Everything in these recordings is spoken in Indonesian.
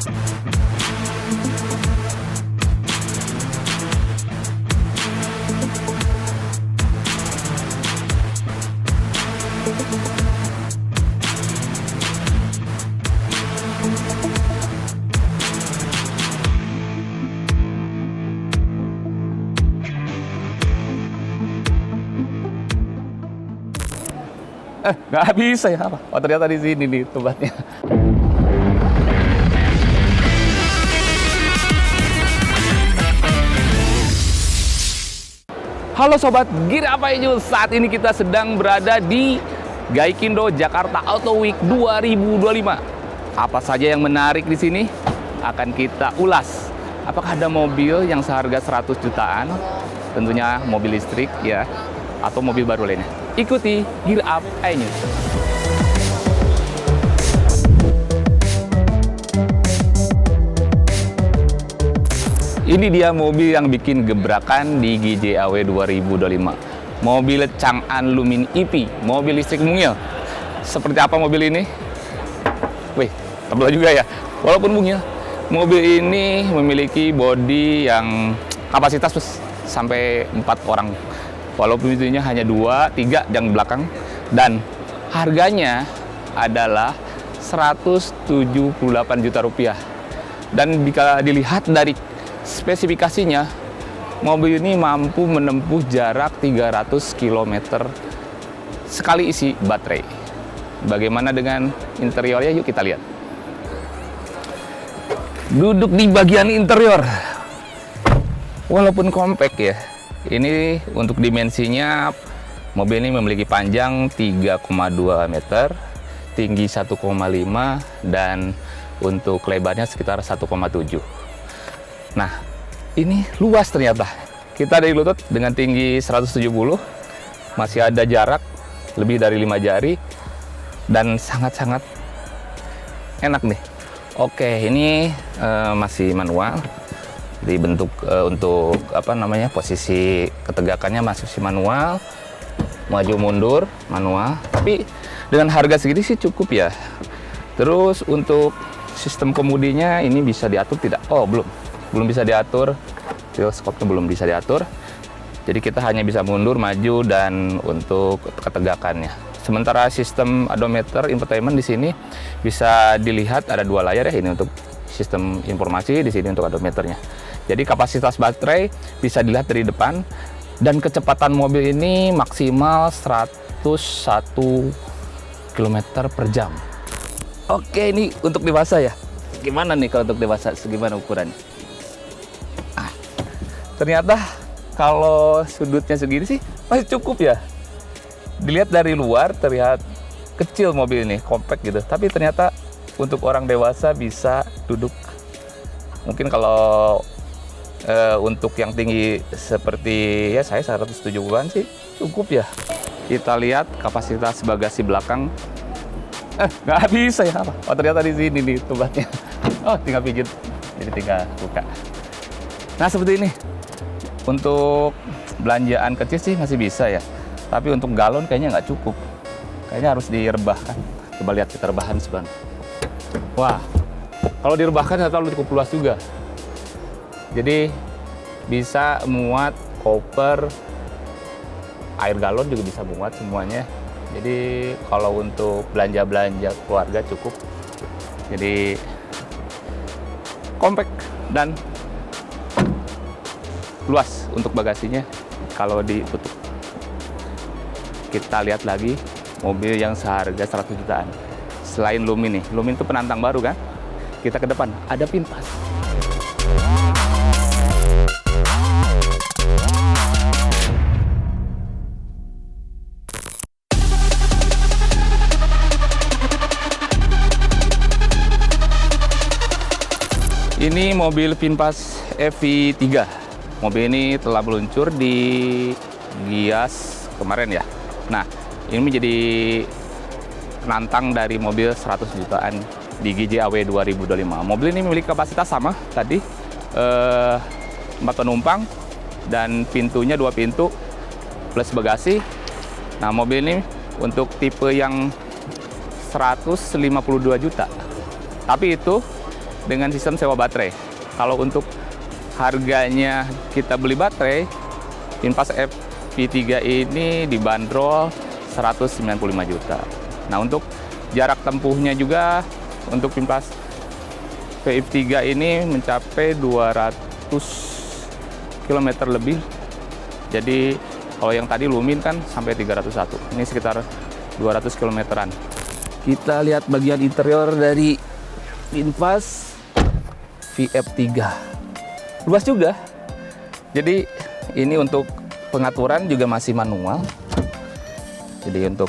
Nggak bisa ya apa? Oh ternyata di sini nih tempatnya. Halo sobat Gear Up Aja, saat ini kita sedang berada di Gaikindo Jakarta Auto Week 2025. Apa saja yang menarik di sini akan kita ulas. Apakah ada mobil yang seharga 100 jutaan? Tentunya mobil listrik ya, atau mobil baru lainnya. Ikuti Gear Up iNews. Ini dia mobil yang bikin gebrakan di GJAW 2025. Mobil Chang'an Lumin EP, mobil listrik mungil. Seperti apa mobil ini? Wih, tebal juga ya. Walaupun mungil, mobil ini memiliki bodi yang kapasitas sampai 4 orang. Walaupun itunya hanya 2, 3 yang belakang. Dan harganya adalah 178 juta rupiah. Dan jika dilihat dari spesifikasinya, mobil ini mampu menempuh jarak 300 km sekali isi baterai. Bagaimana dengan interiornya? Yuk kita lihat. Duduk di bagian interior. Walaupun compact ya, ini untuk dimensinya, mobil ini memiliki panjang 3,2 meter, tinggi 1,5, dan untuk lebarnya sekitar 1,7. Nah, ini luas ternyata. Kita dari lutut dengan tinggi 170, masih ada jarak lebih dari 5 jari, dan sangat-sangat enak nih. Oke, ini masih manual. Jadi bentuk untuk posisi ketegakannya masih manual, maju mundur manual. Tapi dengan harga segini sih cukup ya. Terus untuk sistem kemudinya ini bisa diatur tidak? Oh belum bisa diatur. Skopnya belum bisa diatur. Jadi kita hanya bisa mundur, maju, dan untuk ketegakannya. Sementara sistem odometer infotainment di sini bisa dilihat ada 2 layar ya. Ini untuk sistem informasi, di sini untuk odometernya. Jadi kapasitas baterai bisa dilihat dari depan, dan kecepatan mobil ini maksimal 101 km per jam. Oke, ini untuk dewasa ya. Gimana nih kalau untuk dewasa, segimana ukurannya? Ternyata kalau sudutnya segini sih masih cukup ya. Dilihat dari luar terlihat kecil mobil ini, compact gitu. Tapi ternyata untuk orang dewasa bisa duduk. Mungkin kalau untuk yang tinggi seperti ya saya 170-an sih cukup ya. Kita lihat kapasitas bagasi belakang. Nggak bisa ya apa? Oh ternyata di sini nih tempatnya. Oh tinggal pijit, jadi tinggal buka. Nah seperti ini. Untuk belanjaan kecil sih masih bisa ya. Tapi untuk galon kayaknya nggak cukup. Kayaknya harus direbahkan. Coba lihat kita rebahan sebentar. Wah, kalau direbahkan terlalu cukup luas juga. Jadi bisa muat koper, air galon juga bisa muat semuanya. Jadi kalau untuk belanja-belanja keluarga cukup. Jadi compact dan luas untuk bagasinya kalau ditutup. Kita lihat lagi mobil yang seharga 100 jutaan. Selain Lumin nih, Lumin itu penantang baru kan? Kita ke depan, ada Vinfast. Ini mobil Vinfast EV3. Mobil ini telah meluncur di Gias kemarin ya. Nah, ini menjadi penantang dari mobil 100 jutaan di GJAW 2025. Mobil ini memiliki kapasitas sama tadi, 4 penumpang, dan pintunya 2 pintu plus bagasi. Nah, mobil ini untuk tipe yang 152 juta. Tapi itu dengan sistem sewa baterai. Kalau untuk harganya kita beli baterai, VinFast FV3 ini dibanderol 195 juta. Nah, untuk jarak tempuhnya juga untuk VinFast FV3 ini mencapai 200 km lebih. Jadi kalau yang tadi Lumin kan sampai 301. Ini sekitar 200 km-an. Kita lihat bagian interior dari VinFast VF3. Luas juga. Jadi ini untuk pengaturan juga masih manual. Jadi untuk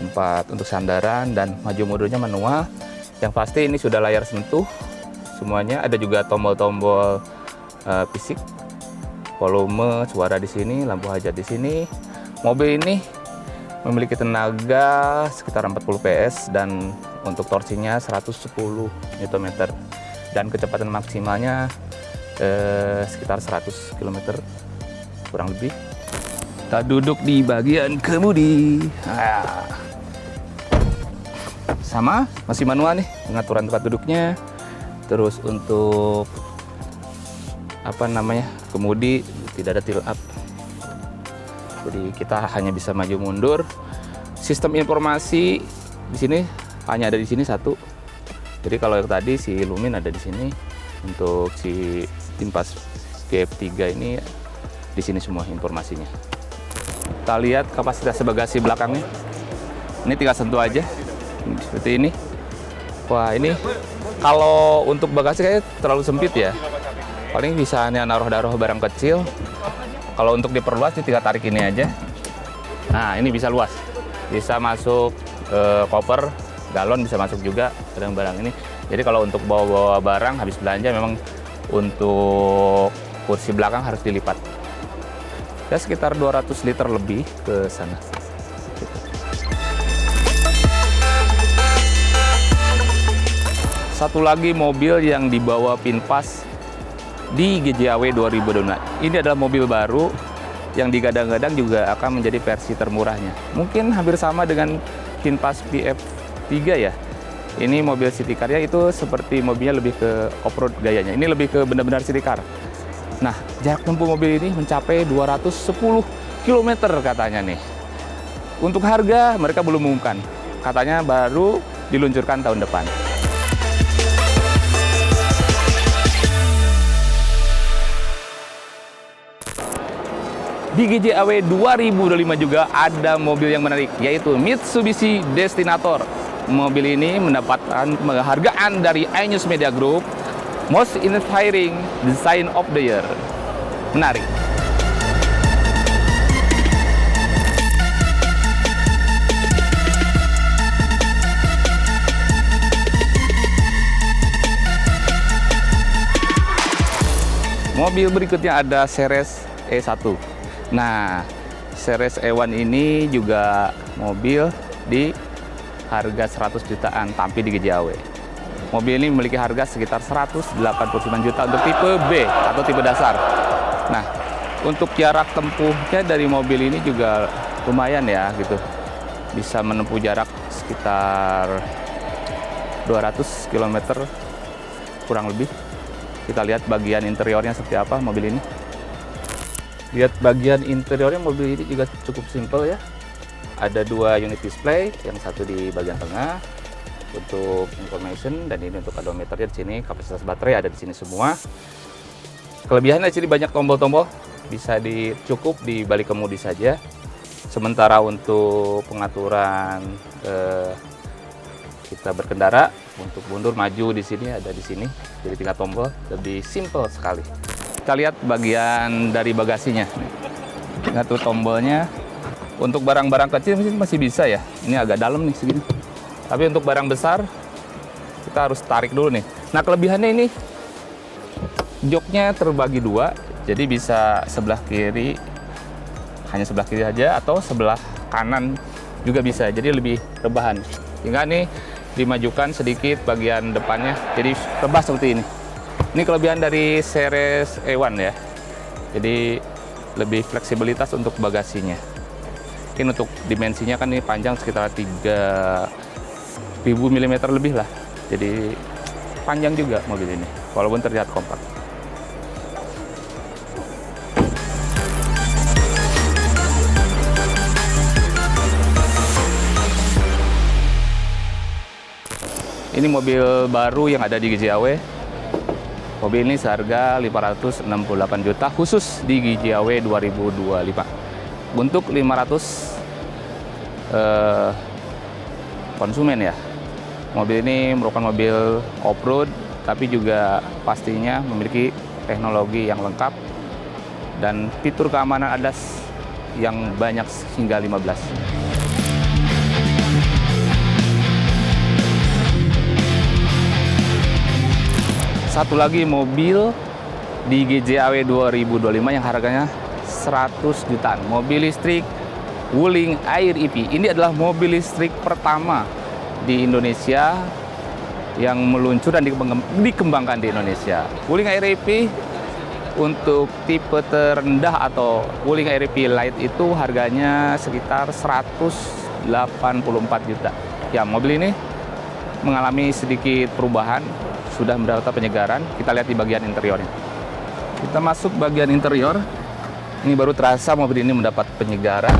tempat untuk sandaran dan maju mundurnya manual. Yang pasti ini sudah layar sentuh semuanya. Ada juga tombol-tombol fisik, volume, suara di sini, lampu hajat di sini. Mobil ini memiliki tenaga sekitar 40 PS dan untuk torsinya 110 Nm dan kecepatan maksimalnya sekitar 100 km kurang lebih. Kita duduk di bagian kemudi. Nah, sama, masih manual nih pengaturan tempat duduknya. Terus untuk kemudi tidak ada tilt up. Jadi kita hanya bisa maju mundur. Sistem informasi di sini hanya ada di sini satu. Jadi kalau yang tadi si Lumin ada di sini, untuk si VinFast VF3 ini di sini semua informasinya. Kita lihat kapasitas bagasi belakangnya. Ini tinggal sentuh aja. Seperti ini. Wah, ini kalau untuk bagasi kayaknya terlalu sempit ya. Paling bisa naruh-naruh barang kecil. Kalau untuk diperluas tinggal tarik ini aja. Nah, ini bisa luas. Bisa masuk koper, galon bisa masuk juga barang-barang ini. Jadi kalau untuk bawa-bawa barang habis belanja memang untuk kursi belakang harus dilipat. Ya sekitar 200 liter lebih ke sana. Satu lagi mobil yang dibawa VinFast di GJAW 2025. Ini adalah mobil baru yang digadang-gadang juga akan menjadi versi termurahnya. Mungkin hampir sama dengan VinFast VF3 ya. Ini mobil city car-nya itu seperti mobilnya lebih ke off-road gayanya. Ini lebih ke benar-benar city car. Nah, jarak tempuh mobil ini mencapai 210 km katanya nih. Untuk harga mereka belum mengumumkan. Katanya baru diluncurkan tahun depan. Di GJAW 2025 juga ada mobil yang menarik, yaitu Mitsubishi Destinator. Mobil ini mendapatkan penghargaan dari iNews Media Group Most Inspiring Design of the Year. Menarik. Mobil berikutnya ada Ceres E1. Nah, Ceres E1 ini juga mobil di harga 100 jutaan tampil di GJAW. Mobil ini memiliki harga sekitar 189 juta untuk tipe B atau tipe dasar. Nah, untuk jarak tempuhnya dari mobil ini juga lumayan ya gitu. Bisa menempuh jarak sekitar 200 km kurang lebih. Kita lihat bagian interiornya seperti apa mobil ini. Lihat bagian interiornya, mobil ini juga cukup simple ya. Ada dua unit display, yang satu di bagian tengah untuk information dan ini untuk odometernya di sini. Kapasitas baterai ada di sini semua. Kelebihannya di sini banyak tombol-tombol, bisa cukup di balik kemudi saja. Sementara untuk pengaturan kita berkendara, untuk mundur maju di sini ada di sini. Jadi tinggal tombol, lebih simple sekali. Kita lihat bagian dari bagasinya. Lihat tuh tombolnya. Untuk barang-barang kecil masih bisa ya. Ini agak dalam nih segini. Tapi untuk barang besar kita harus tarik dulu nih. Nah, kelebihannya ini joknya terbagi dua. Jadi bisa sebelah kiri, hanya sebelah kiri aja, atau sebelah kanan juga bisa. Jadi lebih rebahan. Hingga nih dimajukan sedikit bagian depannya. Jadi rebah seperti ini. Ini kelebihan dari Ceres E1 ya. Jadi lebih fleksibilitas untuk bagasinya. Mungkin untuk dimensinya kan ini panjang sekitar 3000 mm lebih lah. Jadi panjang juga mobil ini, walaupun terlihat kompak. Ini mobil baru yang ada di GJAW. Mobil ini seharga 568 juta khusus di GJAW 2025. Untuk 500 konsumen ya. Mobil ini merupakan mobil off-road, tapi juga pastinya memiliki teknologi yang lengkap dan fitur keamanan ADAS yang banyak hingga 15. Satu lagi mobil di GJAW 2025 yang harganya 100 jutaan. Mobil listrik Wuling Air EP. Ini adalah mobil listrik pertama di Indonesia yang meluncur dan dikembangkan di Indonesia. Wuling Air EP untuk tipe terendah atau Wuling Air EP Lite itu harganya sekitar 184 juta. Ya, mobil ini mengalami sedikit perubahan, sudah mendapat penyegaran. Kita lihat di bagian interiornya. Kita masuk bagian interior. Ini baru terasa mobil ini mendapat penyegaran.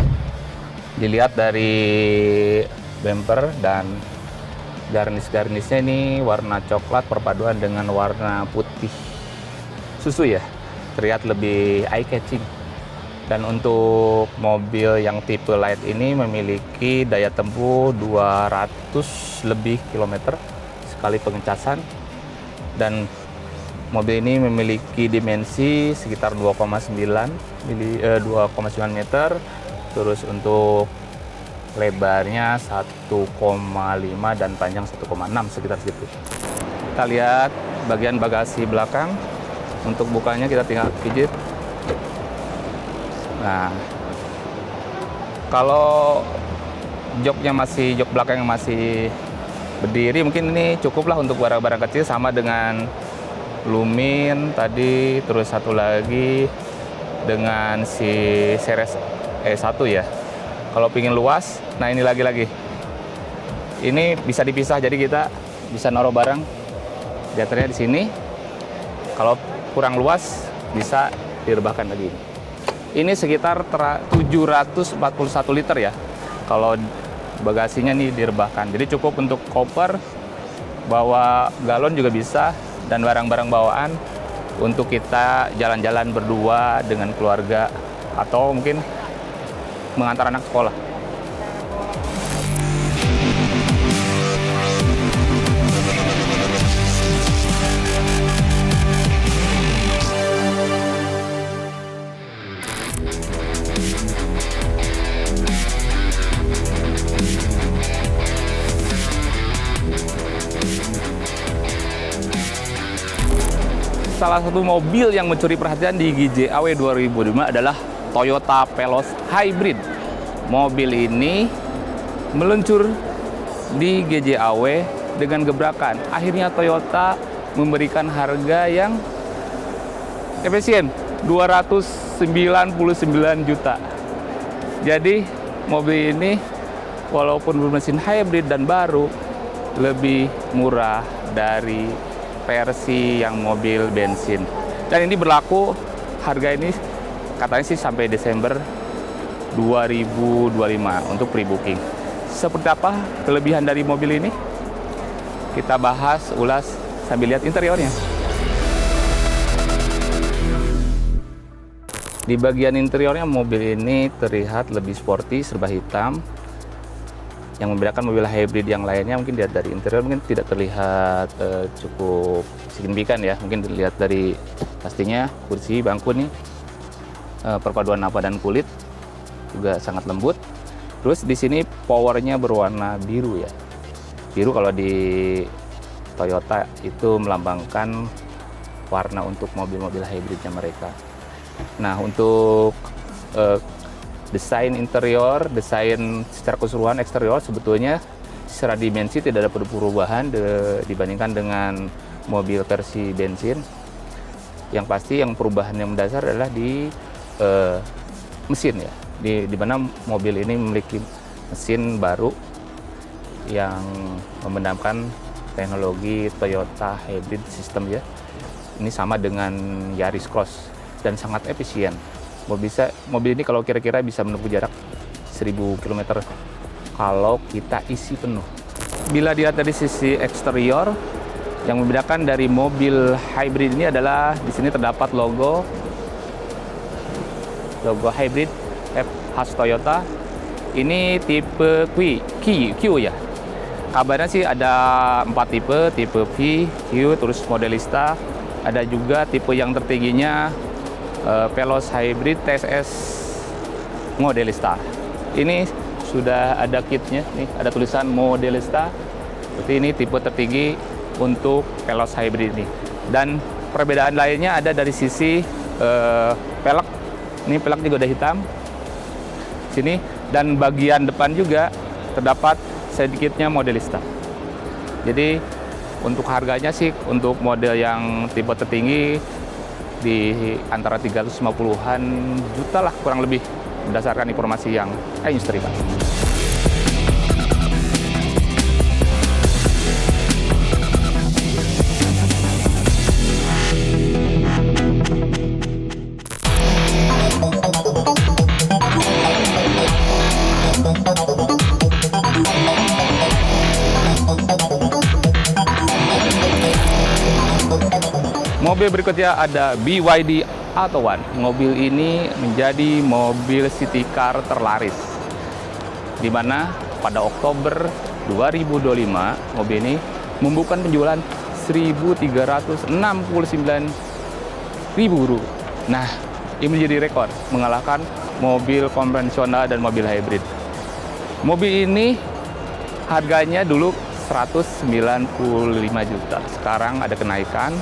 Dilihat dari bumper dan garnish-garnishnya ini warna coklat perpaduan dengan warna putih susu ya. Terlihat lebih eye-catching. Dan untuk mobil yang tipe light ini memiliki daya tempuh 200 lebih kilometer sekali pengecasan. Dan mobil ini memiliki dimensi sekitar 2,9 meter. Terus untuk lebarnya 1,5 dan panjang 1,6 sekitar segitu. Kita lihat bagian bagasi belakang. Untuk bukanya kita tinggal pijit. Nah, kalau jok belakang yang masih berdiri, mungkin ini cukuplah untuk barang-barang kecil, sama dengan Lumin tadi. Terus satu lagi dengan si Seres E1 ya. Kalau pingin luas, nah ini lagi-lagi. Ini bisa dipisah, jadi kita bisa naruh barang diaturnya di sini. Kalau kurang luas, bisa direbahkan lagi. Ini sekitar 741 liter ya. Kalau bagasinya nih direbahkan. Jadi cukup untuk koper, bawa galon juga bisa, dan barang-barang bawaan untuk kita jalan-jalan berdua dengan keluarga atau mungkin mengantar anak sekolah. Salah satu mobil yang mencuri perhatian di GJAW 2005 adalah Toyota Veloz Hybrid. Mobil ini meluncur di GJAW dengan gebrakan. Akhirnya Toyota memberikan harga yang efisien, 299 juta. Jadi mobil ini walaupun bermesin hybrid dan baru, lebih murah dari versi yang mobil bensin. Dan ini berlaku, harga ini katanya sih sampai Desember 2025 untuk pre-booking. Seperti apa kelebihan dari mobil ini? Kita bahas, ulas sambil lihat interiornya. Di bagian interiornya mobil ini terlihat lebih sporty, serba hitam. Yang membedakan mobil hybrid yang lainnya mungkin dilihat dari interior mungkin tidak terlihat cukup signifikan ya. Mungkin dilihat dari pastinya kursi, bangku nih. Perpaduan napa dan kulit juga sangat lembut. Terus di sini powernya berwarna biru ya. Biru kalau di Toyota itu melambangkan warna untuk mobil-mobil hybridnya mereka. Nah, untuk desain interior, desain secara keseluruhan eksterior sebetulnya secara dimensi tidak ada perubahan dibandingkan dengan mobil versi bensin. Yang pasti yang perubahan yang mendasar adalah di mesin ya, di mana mobil ini memiliki mesin baru yang memendamkan teknologi Toyota Hybrid System ya. Ini sama dengan Yaris Cross dan sangat efisien. Mobil ini kalau kira-kira bisa menempuh jarak 1000 km kalau kita isi penuh. Bila dilihat dari sisi eksterior, yang membedakan dari mobil hybrid ini adalah di sini terdapat logo hybrid khas Toyota. Ini tipe Q ya. Kabarnya sih ada 4 tipe V, Q, terus Modelista. Ada juga tipe yang tertingginya Veloz Hybrid TSS Modelista. Ini sudah ada kitnya, nih ada tulisan Modelista. Berarti ini tipe tertinggi untuk Veloz Hybrid ini. Dan perbedaan lainnya ada dari sisi pelek. Ini pelek juga udah hitam. Sini dan bagian depan juga terdapat sedikitnya Modelista. Jadi untuk harganya sih untuk model yang tipe tertinggi di antara 350-an juta lah kurang lebih berdasarkan informasi yang iNews terima. Mobil berikutnya ada BYD Atto 1. Mobil ini menjadi mobil city car terlaris, di mana pada Oktober 2025 mobil ini membukukan penjualan 1.369.000 buku. Nah, ini menjadi rekor mengalahkan mobil konvensional dan mobil hybrid. Mobil ini harganya dulu 195 juta, sekarang ada kenaikan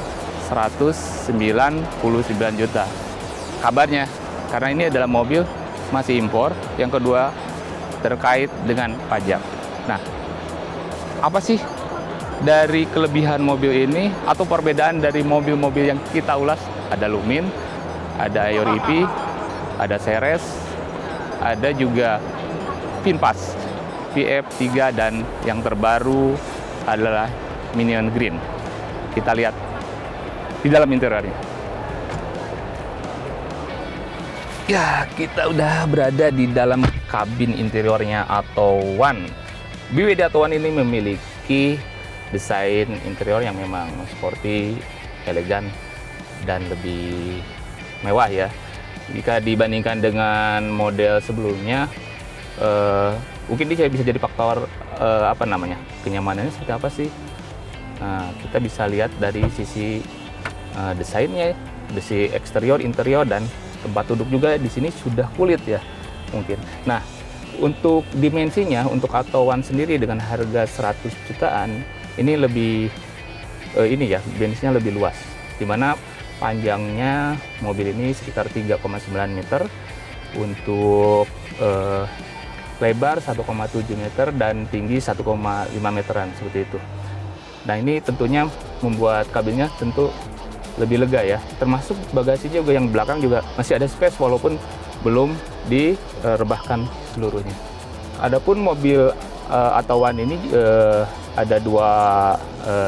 199 juta. Kabarnya, karena ini adalah mobil masih impor. Yang kedua, terkait dengan pajak. Nah, apa sih dari kelebihan mobil ini atau perbedaan dari mobil-mobil yang kita ulas? Ada Lumin, ada Ayor-EP, ada Ceres, ada juga VinFast, VF3, dan yang terbaru adalah Minion Green. Kita lihat di dalam interiornya. Ya, kita udah berada di dalam kabin interiornya Atto 1. BYD Atto 1 ini memiliki desain interior yang memang sporty, elegan, dan lebih mewah ya. Jika dibandingkan dengan model sebelumnya, mungkin dia bisa jadi faktor kenyamanannya seperti apa sih? Nah, kita bisa lihat dari sisi desainnya, dari eksterior, interior, dan tempat duduk juga di sini sudah kulit ya mungkin. Nah, untuk dimensinya untuk Atto 1 sendiri dengan harga 100 jutaan ini lebih benchnya lebih luas, dimana panjangnya mobil ini sekitar 3,9 meter, untuk lebar 1,7 meter dan tinggi 1,5 meteran seperti itu. Nah, ini tentunya membuat kabinnya tentu lebih lega ya, termasuk bagasi juga yang belakang juga masih ada space walaupun belum direbahkan seluruhnya. Adapun mobil Atto 1 ini ada dua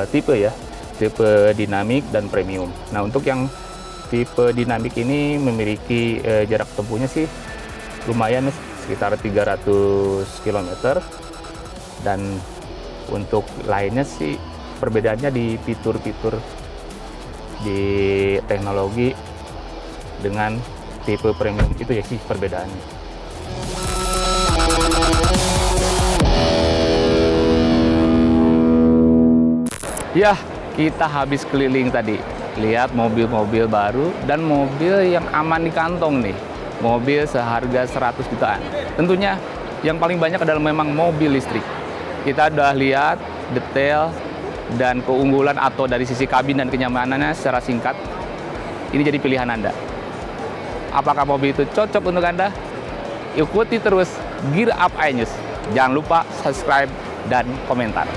tipe ya, tipe dinamik dan premium. Nah, untuk yang tipe dinamik ini memiliki jarak tempuhnya sih lumayan sekitar 300 km, dan untuk lainnya sih perbedaannya di fitur-fitur di teknologi dengan tipe premium itu ya sih perbedaannya. Ya, kita habis keliling tadi, lihat mobil-mobil baru dan mobil yang aman di kantong nih. Mobil seharga 100 jutaan. Tentunya yang paling banyak adalah memang mobil listrik. Kita udah lihat detail dan keunggulan Atto dari sisi kabin dan kenyamanannya secara singkat. Ini jadi pilihan Anda. Apakah mobil itu cocok untuk Anda? Ikuti terus Gear Up iNews. Jangan lupa subscribe dan komentar.